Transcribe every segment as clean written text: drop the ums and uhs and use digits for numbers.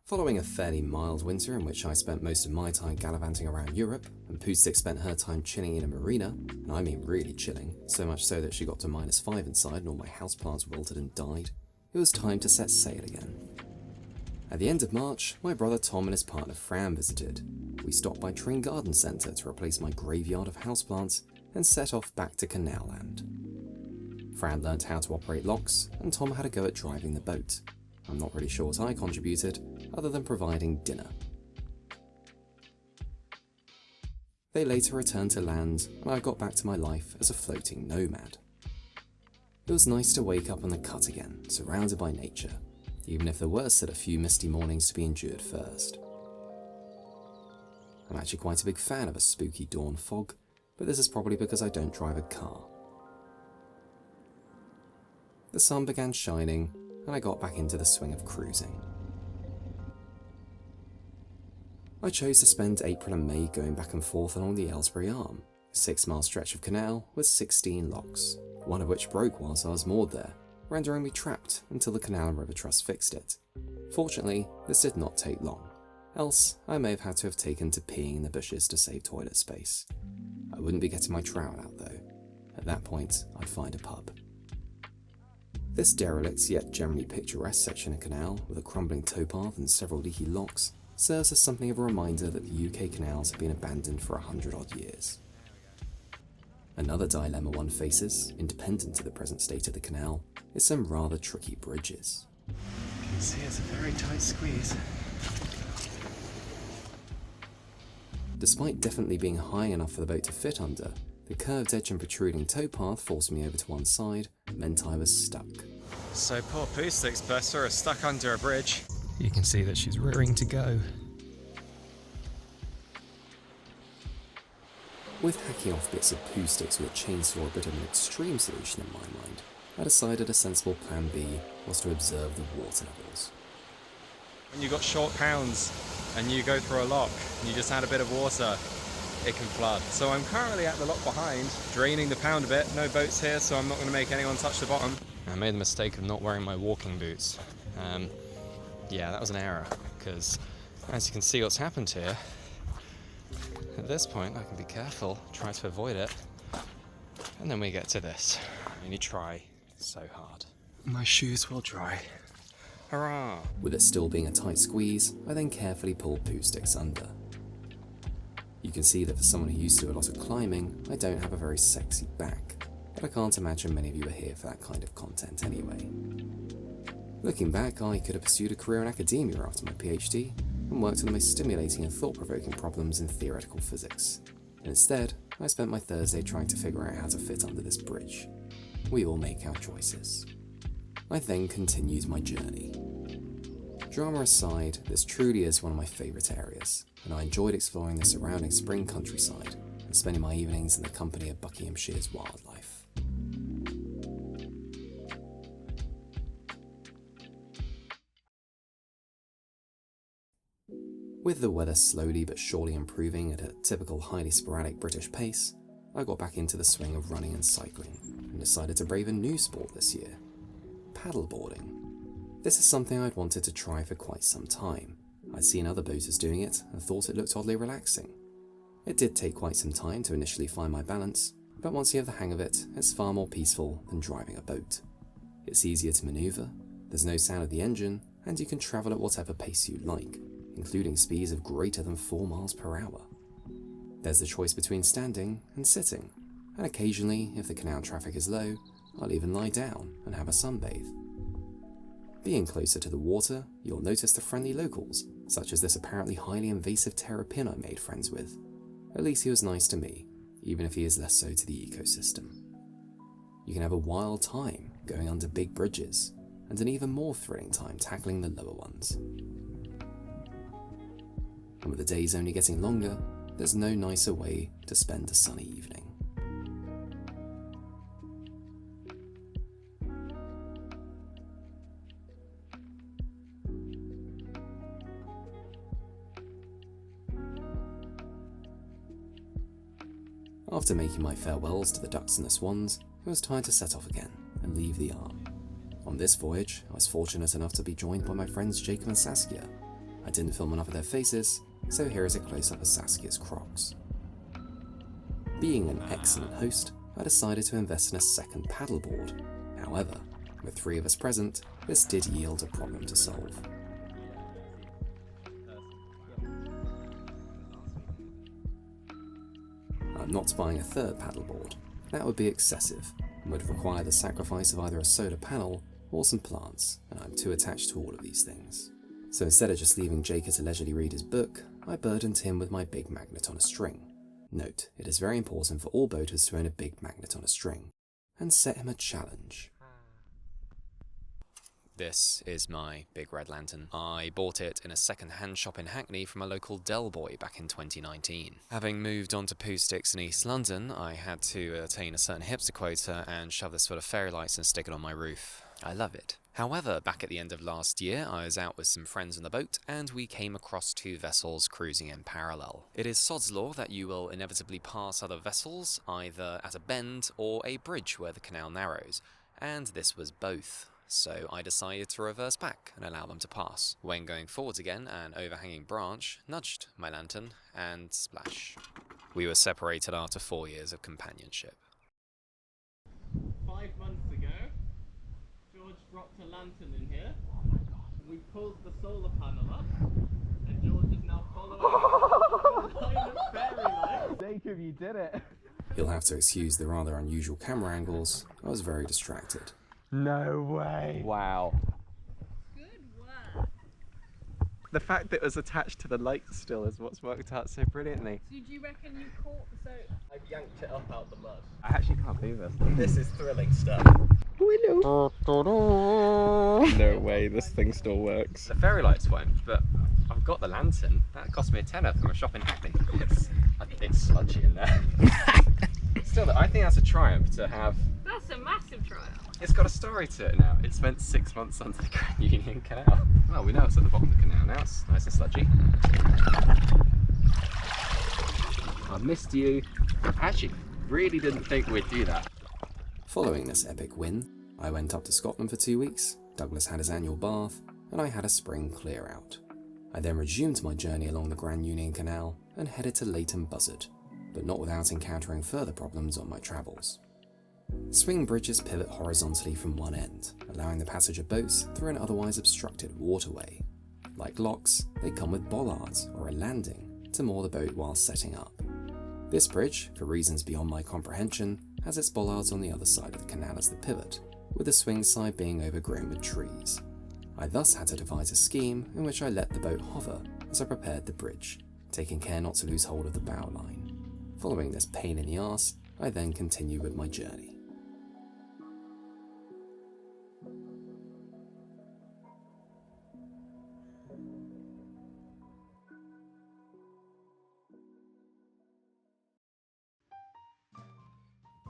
Following a fairly mild winter in which I spent most of my time gallivanting around Europe, and Poostick spent her time chilling in a marina, and I mean really chilling, so much so that she got to -5 inside and all my houseplants wilted and died, it was time to set sail again. At the end of March, my brother Tom and his partner Fran visited. We stopped by Tring Garden Centre to replace my graveyard of houseplants and set off back to Canal Land. Fran learnt how to operate locks, and Tom had a go at driving the boat. I'm not really sure what I contributed, other than providing dinner. They later returned to land, and I got back to my life as a floating nomad. It was nice to wake up on the cut again, surrounded by nature, even if there were still a few misty mornings to be endured first. I'm actually quite a big fan of a spooky dawn fog, but this is probably because I don't drive a car. The sun began shining, and I got back into the swing of cruising. I chose to spend April and May going back and forth along the Aylesbury Arm, a 6-mile stretch of canal with 16 locks, one of which broke whilst I was moored there, rendering me trapped until the Canal and River Trust fixed it. Fortunately, this did not take long, else I may have had to have taken to peeing in the bushes to save toilet space. I wouldn't be getting my trout out though. At that point, I'd find a pub. This derelict yet generally picturesque section of canal, with a crumbling towpath and several leaky locks, serves as something of a reminder that the UK canals have been abandoned for 100-odd years. Another dilemma one faces, independent of the present state of the canal, is some rather tricky bridges. You can see it's a very tight squeeze. Despite definitely being high enough for the boat to fit under, the curved edge and protruding towpath forced me over to one side, meant I was stuck. So poor Poostick's bless her is stuck under a bridge. You can see that she's rearing to go. With hacking off bits of poo sticks with a chainsaw a bit of an extreme solution in my mind, I decided a sensible plan B was to observe the water levels. When you've got short pounds and you go through a lock and you just add a bit of water, it can flood. So I'm currently at the lock behind, draining the pound a bit. No boats here, so I'm not going to make anyone touch the bottom. I made the mistake of not wearing my walking boots. Yeah, that was an error, because as you can see what's happened here, at this point I can be careful, try to avoid it, and then we get to this. And you try so hard. My shoes will dry. Hurrah! With it still being a tight squeeze, I then carefully pulled poo sticks under. You can see that for someone who used to do a lot of climbing, I don't have a very sexy back, but I can't imagine many of you are here for that kind of content anyway. Looking back, I could have pursued a career in academia after my PhD and worked on the most stimulating and thought-provoking problems in theoretical physics. And instead, I spent my Thursday trying to figure out how to fit under this bridge. We all make our choices. I then continued my journey. Drama aside, this truly is one of my favourite areas, and I enjoyed exploring the surrounding spring countryside and spending my evenings in the company of Buckinghamshire's wildlife. With the weather slowly but surely improving at a typical highly sporadic British pace, I got back into the swing of running and cycling, and decided to brave a new sport this year: paddleboarding. This is something I'd wanted to try for quite some time. I'd seen other boaters doing it and thought it looked oddly relaxing. It did take quite some time to initially find my balance, but once you have the hang of it, it's far more peaceful than driving a boat. It's easier to manoeuvre, there's no sound of the engine, and you can travel at whatever pace you like, including speeds of greater than 4 miles per hour. There's the choice between standing and sitting, and occasionally, if the canal traffic is low, I'll even lie down and have a sunbathe. Being closer to the water, you'll notice the friendly locals, such as this apparently highly invasive terrapin I made friends with. At least he was nice to me, even if he is less so to the ecosystem. You can have a wild time going under big bridges, and an even more thrilling time tackling the lower ones. And with the days only getting longer, there's no nicer way to spend a sunny evening. After making my farewells to the ducks and the swans, it was time to set off again, and leave the arm. On this voyage, I was fortunate enough to be joined by my friends Jacob and Saskia. I didn't film enough of their faces, so here is a close-up of Saskia's Crocs. Being an excellent host, I decided to invest in a second paddleboard. However, with 3 of us present, this did yield a problem to solve. I'm not buying a third paddleboard. That would be excessive and would require the sacrifice of either a solar panel or some plants, and I'm too attached to all of these things. So instead of just leaving Jacob to leisurely read his book, I burdened him with my big magnet on a string. Note, it is very important for all boaters to own a big magnet on a string, and set him a challenge. This is my big red lantern. I bought it in a second-hand shop in Hackney from a local Del Boy back in 2019. Having moved on to Pooh Sticks in East London, I had to attain a certain hipster quota and shove this full of fairy lights and stick it on my roof. I love it. However, back at the end of last year, I was out with some friends on the boat, and we came across 2 vessels cruising in parallel. It is sod's law that you will inevitably pass other vessels, either at a bend or a bridge where the canal narrows, and this was both. So I decided to reverse back and allow them to pass. When going forwards again, an overhanging branch nudged my lantern, and splash. We were separated after 4 years of companionship. 5 months ago, George dropped a lantern in here. We pulled the solar panel up, and George is now following the line of fairy lights. Jacob, you did it! You'll have to excuse the rather unusual camera angles. I was very distracted. No way! Wow. Good work. The fact that it was attached to the light still is what's worked out so brilliantly. So do you reckon you caught the soap? I've yanked it up out the mud. I actually can't believe this. This is thrilling stuff. No way, this thing still works. The fairy light's fine, but I've got the lantern. That cost me a tenner from a shop in Hackney. It's sludgy in there. Still, I think that's a triumph to have. That's a massive trial. It's got a story to it now. It spent 6 months under the Grand Union Canal. Well, we know it's at the bottom of the canal now. It's nice and sludgy. I missed you. I actually really didn't think we'd do that. Following this epic win, I went up to Scotland for 2 weeks, Douglas had his annual bath, and I had a spring clear out. I then resumed my journey along the Grand Union Canal and headed to Leighton Buzzard, but not without encountering further problems on my travels. Swing bridges pivot horizontally from one end, allowing the passage of boats through an otherwise obstructed waterway. Like locks, they come with bollards or a landing to moor the boat while setting up. This bridge, for reasons beyond my comprehension, has its bollards on the other side of the canal as the pivot, with the swing side being overgrown with trees. I thus had to devise a scheme in which I let the boat hover as I prepared the bridge, taking care not to lose hold of the bow line. Following this pain in the arse, I then continued with my journey.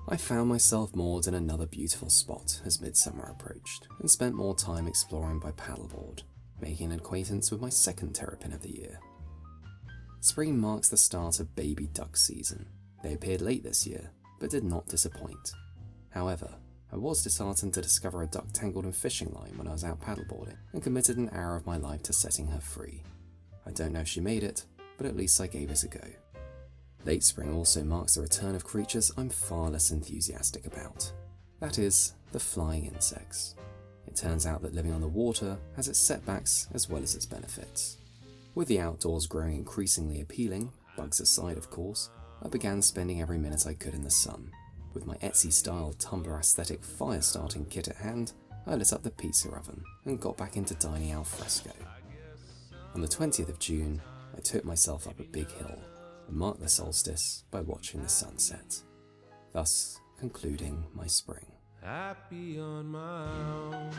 I found myself moored in another beautiful spot as midsummer approached, and spent more time exploring by paddleboard, making an acquaintance with my second terrapin of the year. Spring marks the start of baby duck season. They appeared late this year, but did not disappoint. However, I was disheartened to discover a duck tangled in fishing line when I was out paddleboarding, and committed an hour of my life to setting her free. I don't know if she made it, but at least I gave it a go. Late spring also marks the return of creatures I'm far less enthusiastic about. That is, the flying insects. It turns out that living on the water has its setbacks as well as its benefits. With the outdoors growing increasingly appealing, bugs aside of course, I began spending every minute I could in the sun. With my Etsy-style Tumblr aesthetic fire-starting kit at hand, I lit up the pizza oven and got back into dining al fresco. On the 20th of June, I took myself up a big hill and marked the solstice by watching the sunset, thus concluding my spring. Happy on my own.